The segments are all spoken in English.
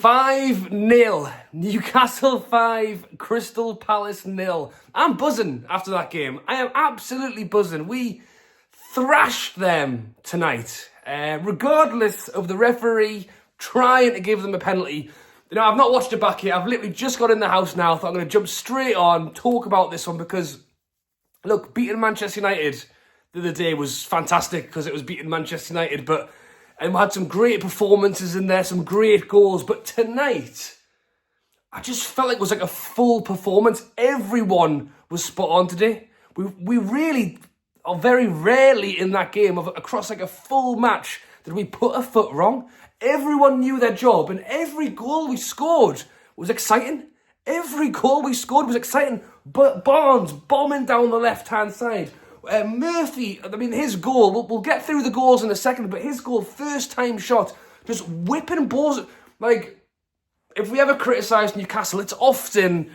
5-0. Newcastle 5, Crystal Palace 0. I'm buzzing after that game. I am absolutely buzzing. We thrashed them tonight, regardless of the referee trying to give them a penalty. You know, I've not watched it back yet. I've literally just got in the house now. Thought I'm going to jump straight on, talk about this one because, look, beating Manchester United the other day was fantastic because it was beating Manchester United, but and we had some great performances in there, some great goals. But tonight, I just felt like it was like a full performance. Everyone was spot on today. We really, or very rarely in that game, across like a full match, did we put a foot wrong. Everyone knew their job, and every goal we scored was exciting. Every goal we scored was exciting. But Barnes bombing down the left-hand side. Murphy, I mean, his goal, we'll get through the goals in a second, but his goal, first time shot, just whipping balls. Like, if we ever criticise Newcastle, it's often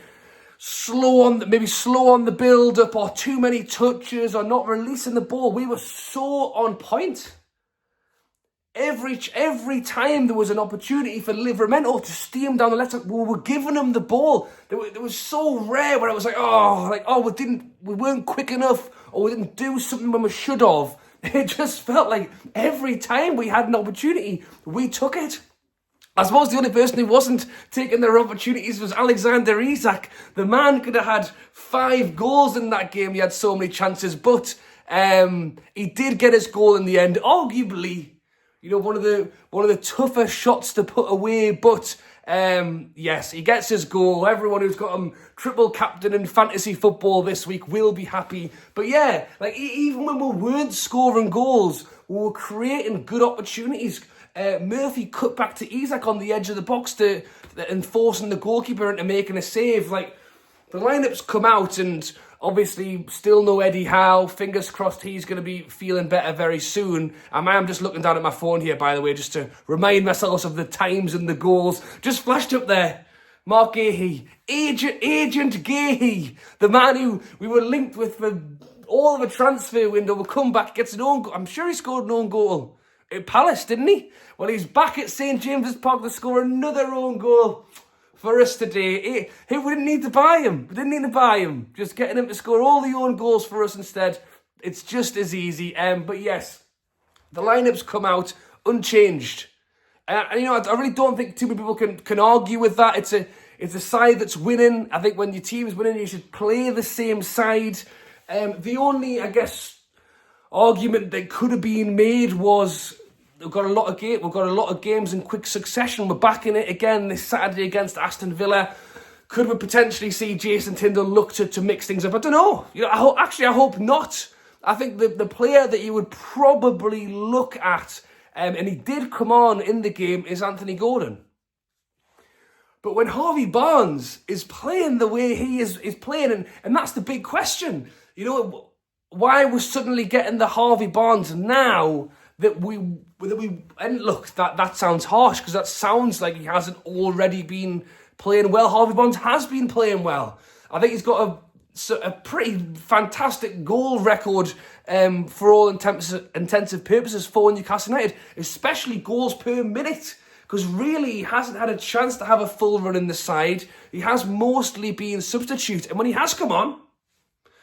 slow on the build-up or too many touches or not releasing the ball. We were so on point. Every time there was an opportunity for Livramento to steam down the left side, we were giving him the ball. It was so rare where it was we weren't quick enough, or we didn't do something when we should have. It just felt like every time we had an opportunity, we took it. I suppose the only person who wasn't taking their opportunities was Alexander Isak. The man could have had 5 goals in that game. He had so many chances, but he did get his goal in the end. Arguably, you know, one of the tougher shots to put away, but yes, he gets his goal. Everyone who's got him triple captain in fantasy football this week will be happy. But yeah, like even when we weren't scoring goals, we were creating good opportunities. Murphy cut back to Isak on the edge of the box and forcing the goalkeeper into making a save. Like, the lineup's come out, and obviously still no Eddie Howe. Fingers crossed he's going to be feeling better very soon. And I am just looking down at my phone here, by the way, just to remind myself of the times and the goals. Just flashed up there. Mark Gahey. Agent Gahey. The man who we were linked with for all of a transfer window will come back, gets an own goal. I'm sure he scored an own goal at Palace, didn't he? Well, he's back at St James's Park to score another own goal for us today. We didn't need to buy him. Just getting him to score all the own goals for us instead. It's just as easy. But yes, the lineup's come out unchanged. And you know, I really don't think too many people can argue with that. It's a side that's winning. I think when your team's winning, you should play the same side. The only, I guess, argument that could have been made was we've got a lot of games in quick succession. We're back in it again this Saturday against Aston Villa. Could we potentially see Jason Tyndall look to mix things up? I don't know. You know, I hope not. I think the player that you would probably look at, and he did come on in the game, is Anthony Gordon. But when Harvey Barnes is playing the way he is playing, and that's the big question. You know, why we're suddenly getting the Harvey Barnes now that we and look, that sounds harsh because that sounds like he hasn't already been playing well. Harvey Barnes has been playing well. I think he's got a pretty fantastic goal record for all intensive purposes for Newcastle United, especially goals per minute, because really he hasn't had a chance to have a full run in the side. He has mostly been substitute, and when he has come on,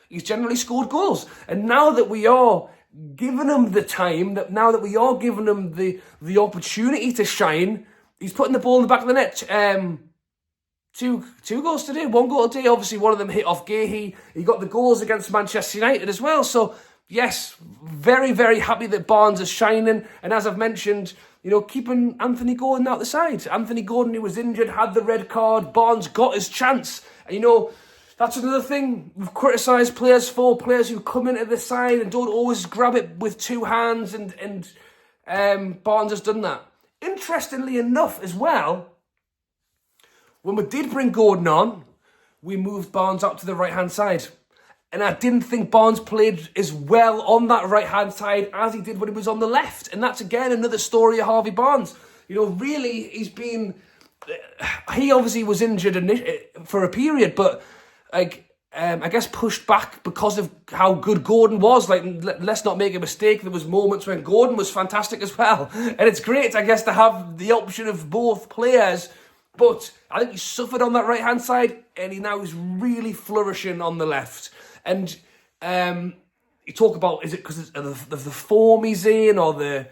he's generally scored goals. And now that we are giving him the time, now that we are giving him the opportunity to shine, he's putting the ball in the back of the net. Two goals today, 1 goal today. Obviously, one of them hit off Gahey. He got the goals against Manchester United as well. So, yes, very, very happy that Barnes is shining. And as I've mentioned, you know, keeping Anthony Gordon out the side. Anthony Gordon, who was injured, had the red card. Barnes got his chance. And, you know, that's another thing we've criticised players who come into the side and don't always grab it with 2 hands, and Barnes has done that. Interestingly enough as well, when we did bring Gordon on, we moved Barnes out to the right-hand side. And I didn't think Barnes played as well on that right-hand side as he did when he was on the left. And that's, again, another story of Harvey Barnes. You know, really, he obviously was injured for a period, but I guess pushed back because of how good Gordon was. Like, let's not make a mistake. There was moments when Gordon was fantastic as well. And it's great, I guess, to have the option of both players But I think he suffered on that right-hand side, and he now is really flourishing on the left. And you talk about, is it because of the form he's in, or the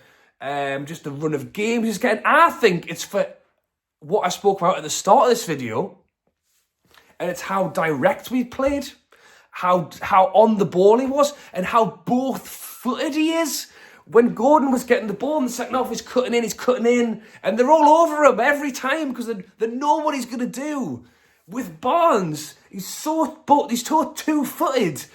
just the run of games he's getting? I think it's for what I spoke about at the start of this video, and it's how direct we played, how on the ball he was, and how both-footed he is. When Gordon was getting the ball in the second half, he's cutting in, and they're all over him every time because they know what he's going to do. With Barnes, he's so two-footed,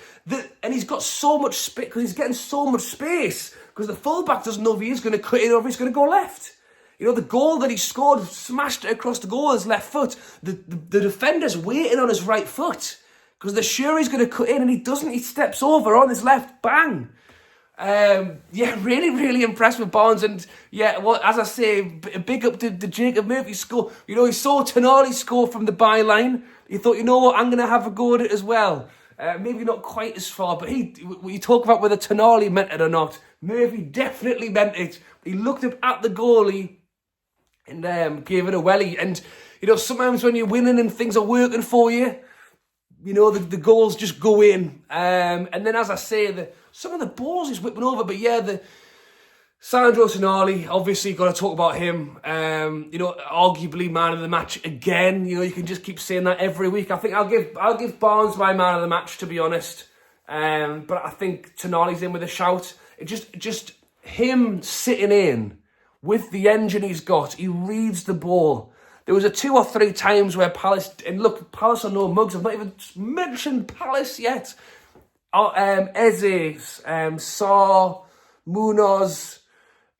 and he's got so much space because he's getting so much space because the fullback doesn't know if he is going to cut in or if he's going to go left. You know, the goal that he scored, smashed it across the goal with his left foot. The defender's waiting on his right foot because they're sure he's going to cut in, and he doesn't. He steps over on his left, bang. Really, really impressed with Barnes, and well, as I say, big up to Jacob Murphy score. You know, he saw Tonali score from the byline. He thought, you know what, I'm going to have a go at it as well. Maybe not quite as far, but you talk about whether Tonali meant it or not. Murphy definitely meant it. He looked up at the goalie and gave it a welly. And you know, sometimes when you're winning and things are working for you, you know, the goals just go in. And then, as I say, some of the balls he's whipping over. But yeah, the Sandro Tonali, obviously got to talk about him. You know, arguably man of the match again. You know, you can just keep saying that every week. I think I'll give Barnes my man of the match, to be honest. But I think Tonali's in with a shout. It just him sitting in with the engine he's got. He reads the ball. There was 2 or 3 times where Palace, and look, Palace are no mugs. I've not even mentioned Palace yet. Eze, Sarr, Munoz,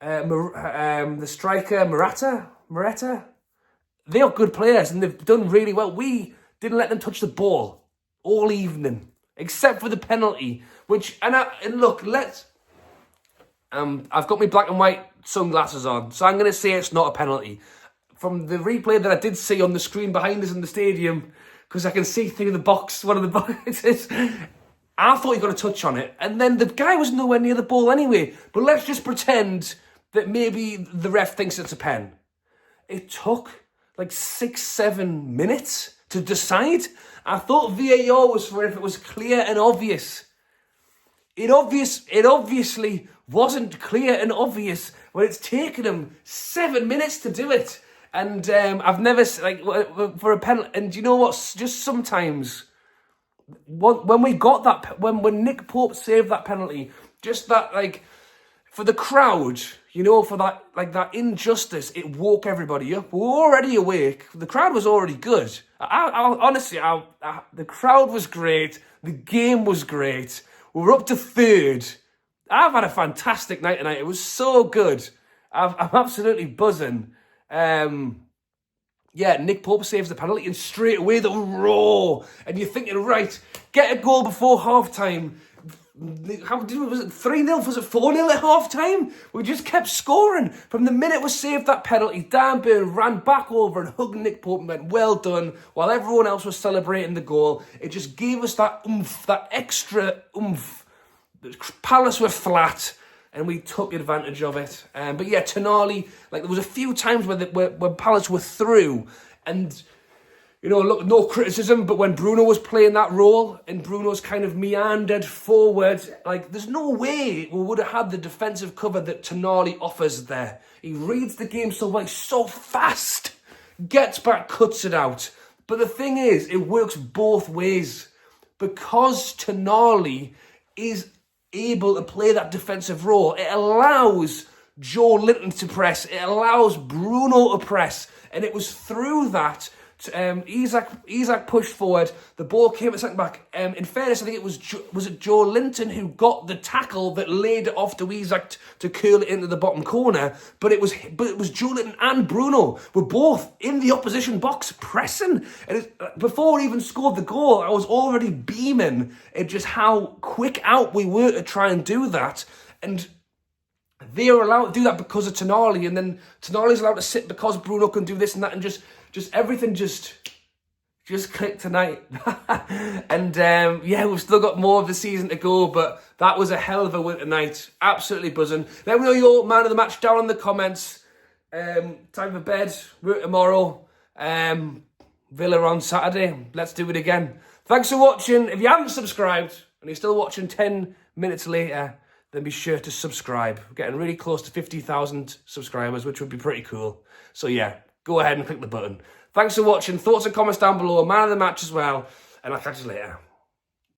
the striker, Morata. They are good players and they've done really well. We didn't let them touch the ball all evening, except for the penalty. I've got my black and white sunglasses on, so I'm going to say it's not a penalty. From the replay that I did see on the screen behind us in the stadium, because I can see through the box, one of the boxes, I thought he got a touch on it, and then the guy was nowhere near the ball anyway. But let's just pretend that maybe the ref thinks it's a pen. It took like 6-7 minutes to decide. I thought VAR was for if it was clear and obvious. It obviously wasn't clear and obvious when it's taken him 7 minutes to do it. And I've never, for a penalty, and you know what, just sometimes, when we got that, when Nick Pope saved that penalty, just that, for the crowd, you know, for that, that injustice, it woke everybody up. We were already awake. The crowd was already good. Honestly, the crowd was great. The game was great. We were up to 3rd. I've had a fantastic night tonight. It was so good. I'm absolutely buzzing. Nick Pope saves the penalty, and straight away the roar. And you're thinking, right, get a goal before half-time. Was it 3-0? Was it 4-0 at half-time? We just kept scoring. From the minute we saved that penalty, Dan Burn ran back over and hugged Nick Pope and went, well done, while everyone else was celebrating the goal. It just gave us that oomph, that extra oomph. Palace were flat, and we took advantage of it. But yeah, Tonali, there was a few times where Palace were through, and you know, look, no criticism, but when Bruno was playing that role and Bruno's kind of meandered forward, there's no way we would have had the defensive cover that Tonali offers there. He reads the game so well, he's so fast, gets back, cuts it out. But the thing is, it works both ways. Because Tonali is able to play that defensive role, it allows Joe Linton to press, it allows Bruno to press, and it was through that Isak pushed forward, the ball came at second back. In fairness, I think it was it Joe Linton who got the tackle that laid it off to Isak to curl it into the bottom corner, but it was Joe Linton and Bruno were both in the opposition box pressing, and before we even scored the goal, I was already beaming at just how quick out we were to try and do that. And they are allowed to do that because of Tonali, and then Tonali's allowed to sit because Bruno can do this and that, and just everything just clicked tonight. And we've still got more of the season to go, but that was a hell of a winter night. Absolutely buzzing. Let me know your man of the match down in the comments. Time for bed, work tomorrow. Villa on Saturday. Let's do it again. Thanks for watching. If you haven't subscribed and you're still watching 10 minutes later, then be sure to subscribe. We're getting really close to 50,000 subscribers, which would be pretty cool. So yeah, go ahead and click the button. Thanks for watching. Thoughts and comments down below. Man of the match as well. And I'll catch you later.